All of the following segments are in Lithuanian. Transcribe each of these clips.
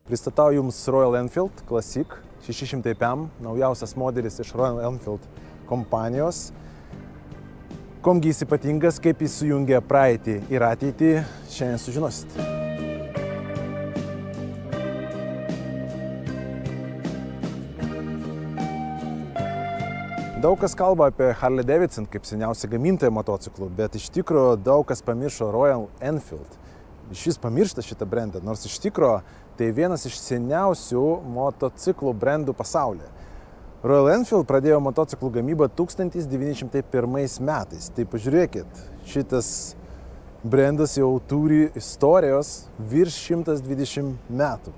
Pristatau Jums Royal Enfield Classic 600 PM, naujausias modelis iš Royal Enfield kompanijos. Komgi jis ypatingas, kaip jis sujungia praeitį ir ateitį, šiandien sužinosit. Daug kas kalba apie Harley Davidson kaip seniausią gamintoją motociklų, bet iš tikrųjų daug kas pamiršo Royal Enfield. Iš vis pamiršta šitą brandą, nors iš tikrųjų tai vienas iš seniausių motociklų brandų pasaulyje. Royal Enfield pradėjo motociklų gamybą 1901 metais. Tai pažiūrėkit, šitas brandas jau turi istorijos virš 120 metų.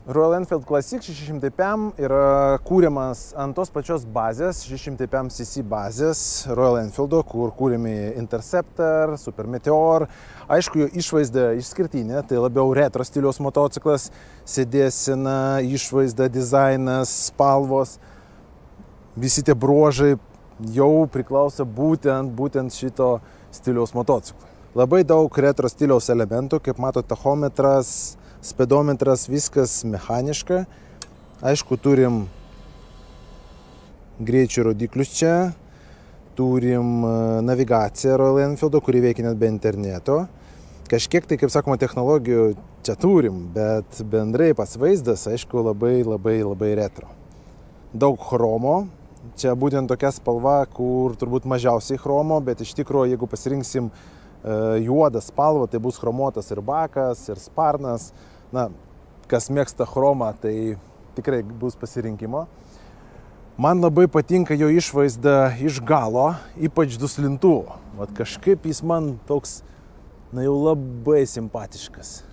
Royal Enfield Classic 600 PM yra kūriamas ant tos pačios bazės, 600 PM cc bazės Royal Enfieldo, kur kūrėmi Interceptor, Super Meteor. Aišku, jo išvaizda išskirtinė, tai labiau retro stiliaus motociklas, sėdėsena, išvaizda, dizainas, spalvos. Visi tie bruožai jau priklauso būtent šito stiliaus motociklui. Labai daug retro stiliaus elementų, kaip mato, tachometras, speedometras, viskas mechaniška. Aišku, turim greičio rodiklius čia, turim navigaciją Royal Enfieldo, kuri veikia net be interneto. Kažkiek tai, kaip sakoma, technologijų čia turim, bet bendrai pats vaizdas, aišku, labai retro. Daug chromo. Čia būtent tokia spalva, kur turbūt mažiausiai chromo, bet iš tikrųjų, jeigu pasirinksim juodą spalvą, tai bus chromuotas ir bakas, ir sparnas. Na, kas mėgsta chromą, tai tikrai bus pasirinkimo. Man labai patinka jo išvaizda iš galo, ypač duslintuvo. Vat kažkaip jis man toks, na, jau labai simpatiškas.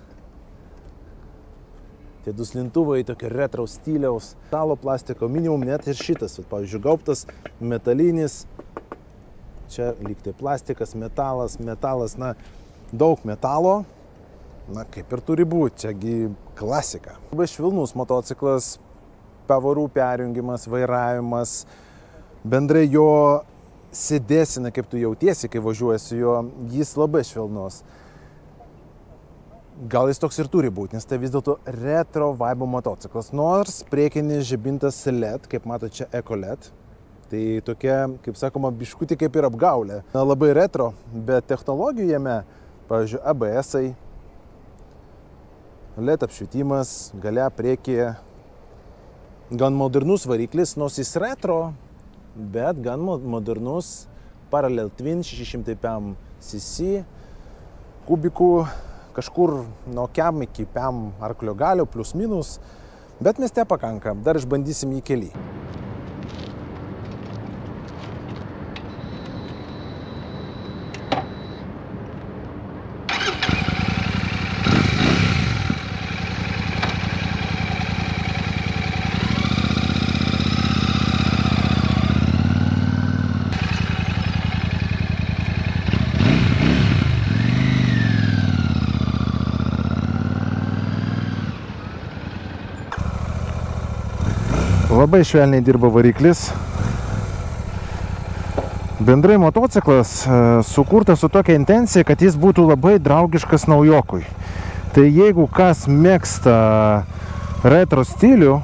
Tie duslintuvai tokie retro stiliaus, metalo plastiko, minimum net ir šitas, pavyzdžiui, gaubtas metalinis. Čia lyg tai plastikas, metalas, na, daug metalo, na, kaip ir turi būti, čiagi klasika. Labai švilnus motociklas, pavarų perjungimas, vairavimas, bendrai jo sėdėsena, kaip tu jautiesi, kai važiuoji su juo, jis labai švilnus. Gal jis toks ir turi būti, nes tai vis dėlto retro vibe motociklas, nors priekinis žibintas LED, kaip mato čia Eco LED. Tai tokia, kaip sakoma, biškutį kaip ir apgaulė. Labai retro, bet technologijų jame, pavyzdžiui, ABS-ai, LED apšvietimas, gale priekyje, gan modernus variklis, nors jis retro, bet gan modernus Parallel Twin 600 PM cc, kubikų, kažkur nuo kiam iki PM arklio galio, plus minus, bet mieste pakanka, dar išbandysim jį kely. Labai švelniai dirba variklis. Bendrai motociklas sukurtas su tokia intencija, kad jis būtų labai draugiškas naujokui. Tai jeigu kas mėgsta retro stilių,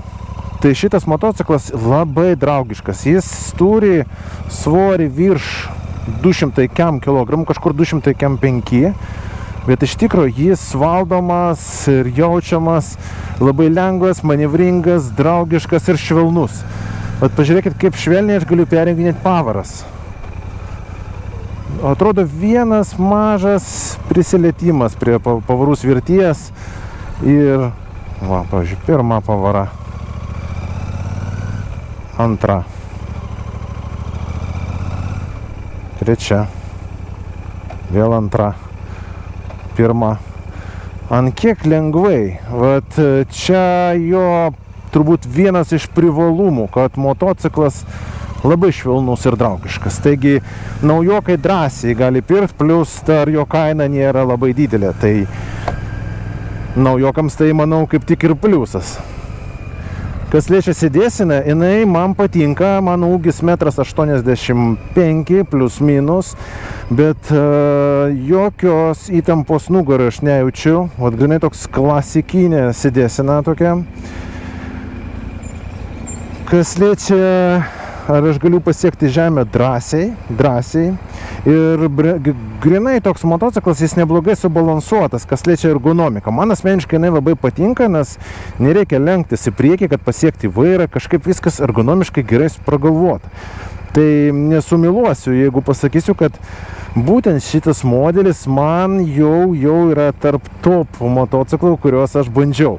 tai šitas motociklas labai draugiškas. Jis turi svorį virš 200 kg, kažkur 205 kg. Bet iš tikrųjų jis valdomas ir jaučiamas, labai lengvas, manevringas, draugiškas ir švelnus. Bet pažiūrėkit, kaip švelniai aš galiu perjunginėti pavaras. Atrodo vienas mažas prisilietimas prie pavarų svirties ir, va, pavyzdžiui, pirma pavara, antra, trečia, vėl antra. Pirma. Ant kiek lengvai. Vat čia jo turbūt vienas iš privalumų, kad motociklas labai švelnus ir draugiškas. Taigi naujokai drąsiai gali pirkti, plus dar jo kaina nėra labai didelė. Tai naujokams tai, manau, kaip tik ir pliusas. Kas liečia sėdėseną, jinai man patinka, mano ūgis 1,85 m plus minus, bet jokios įtampos nugarai aš nejaučiu. Vat grinai toks klasikinė sėdėsena tokia. Kas liečia, ar aš galiu pasiekti žemę drąsiai. Ir grinai toks motociklas, jis neblogai subalansuotas, kas liečia ergonomiką. Man asmeniškai jinai labai patinka, nes nereikia lenktis į priekį, kad pasiekti vairą, kažkaip viskas ergonomiškai gerai pragalvota. Tai nesumiluosiu, jeigu pasakysiu, kad būtent šitas modelis man jau yra tarp top motociklų, kuriuos aš bandžiau.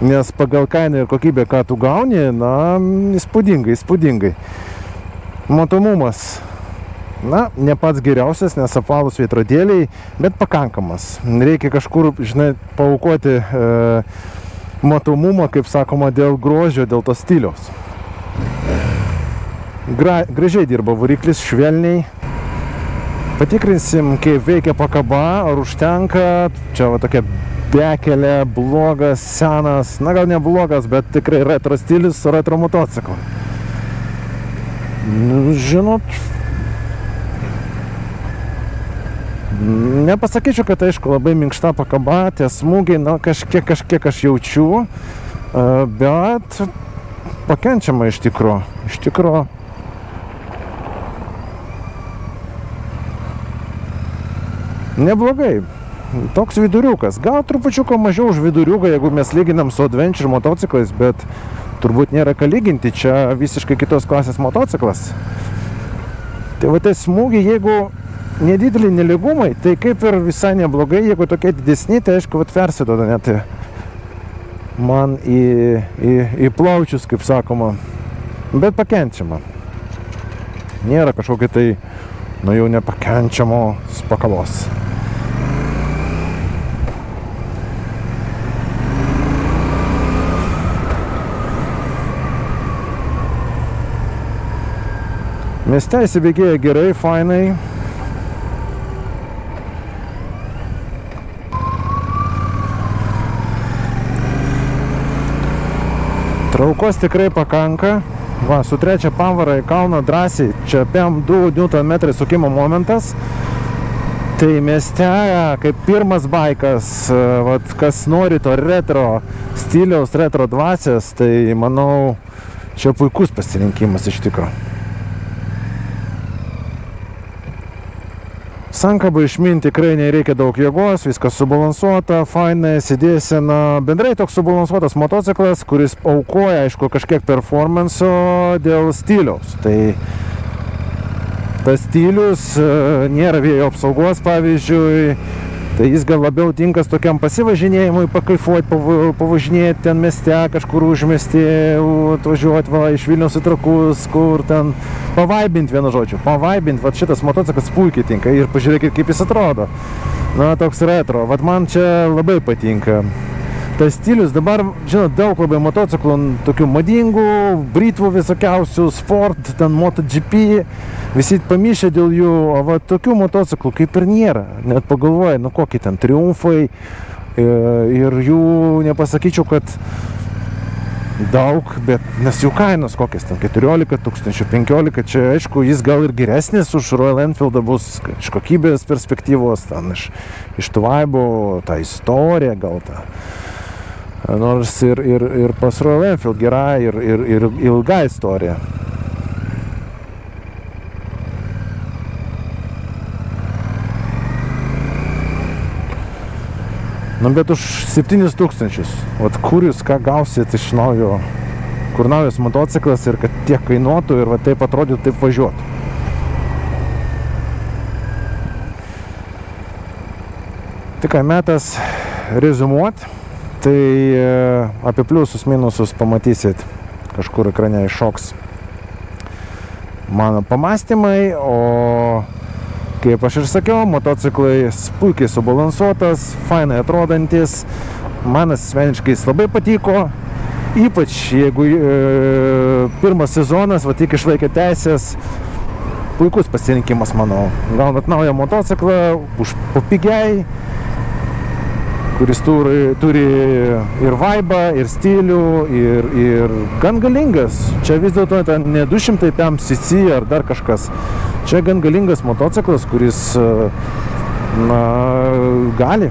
Nes pagal kainą ir kokybę, ką tu gauni, na, įspūdingai. Matomumas, na, ne pats geriausias, nes apvalūs veidrodėliai, bet pakankamas. Reikia kažkur, žinai, paaukoti matomumą, kaip sakoma, dėl grožio, dėl to stiliaus. Gražiai dirba variklis, švelniai. Patikrinsim, kaip veikia pakaba, ar užtenka. Čia va tokia bekelė, blogas, senas, na gal ne blogas, bet tikrai retro stilius su retro motociklu. Žinot, nepasakyčiau, kad aišku labai minkšta pakaba, tie smūgiai, na kažkiek aš jaučiu, bet pakenčiama iš tikro. Neblogai. Toks viduriukas. Gal trupučiuko mažiau už viduriuką, jeigu mes lyginam su adventure motociklais, bet turbūt nėra ką lyginti. Čia visiškai kitos klasės motociklas. Tai va tai smūgiai, jeigu nedideli nelygumai, tai kaip ir visai neblogai. Jeigu tokie didesni, tai aišku, persiduoda net man į plaučius, kaip sakoma. Bet pakenčiama. Nėra kažkokia tai, nu jau nepakenčiamos pakabos. Mieste įsibėgėja gerai, fainai. Traukos tikrai pakanka. Va, su trečia pavara į kalną drąsiai. Čia PM 2 Nm sukimo momentas. Tai mieste, kaip pirmas baikas, vat, kas nori to retro stiliaus, retro dvasias, tai manau, čia puikus pasirinkimas iš tikro. Sankabą išminti tikrai nereikia daug jėgos, viskas subalansuota, fainai, sėdėsena. Bendrai toks subalansuotas motociklas, kuris aukoja, aišku, kažkiek performanso dėl stiliaus. Tai tas stilius nėra vėjo apsaugos, pavyzdžiui, tai jis gal labiau tinkas tokiam pasivažinėjimui, pakaifuoti, pavažinėti ten mieste, kažkur užmiesti, atvažiuoti va, iš Vilniaus į Trakus, kur ten pavaibinti, vienu žodžiu, pavaibinti, va šitas motociklas puikiai tinka ir pažiūrėkit, kaip jis atrodo. Na, toks retro, va man čia labai patinka. Tas stilius, dabar, žinot, daug labai motociklų, tokių madingų, britvų visokiausių, sport, ten MotoGP, visi pamišę dėl jų, o va tokių motociklų kaip ir nėra. Net pagalvoja, nu kokie ten triumfai ir jų nepasakyčiau, kad daug, bet nes jų kainos kokias ten 14 000, 15 000, čia aišku, jis gal ir geresnis už Royal Enfieldą bus iš kokybės perspektyvos, ten iš tų vaibų, ta istorija gal ta. Nors ir pas Royal Enfield gera ir ilga istorija. Nu, bet už 7 000. Vat kur jūs ką gausit iš naujo, kur naujas motociklas ir kad tiek kainuotų ir va taip atrodytų, taip važiuotų. Tik metas rezumuoti. Tai apie pliusus, minusus pamatysit, kažkur ekrane iššoks mano pamastymai, o kaip aš ir sakiau, motociklai puikiai subalansuotas, fainai atrodantis, man asmeniškai jis labai patiko, ypač jeigu pirmas sezonas, va tik išlaikė teisės, puikus pasirinkimas, manau. Gaunat naują motociklą, už papigiai, kuris turi ir vaibą, ir stilių, ir gan galingas. Čia vis dėlto ne 200 cc ar dar kažkas. Čia gan galingas motociklas, kuris gali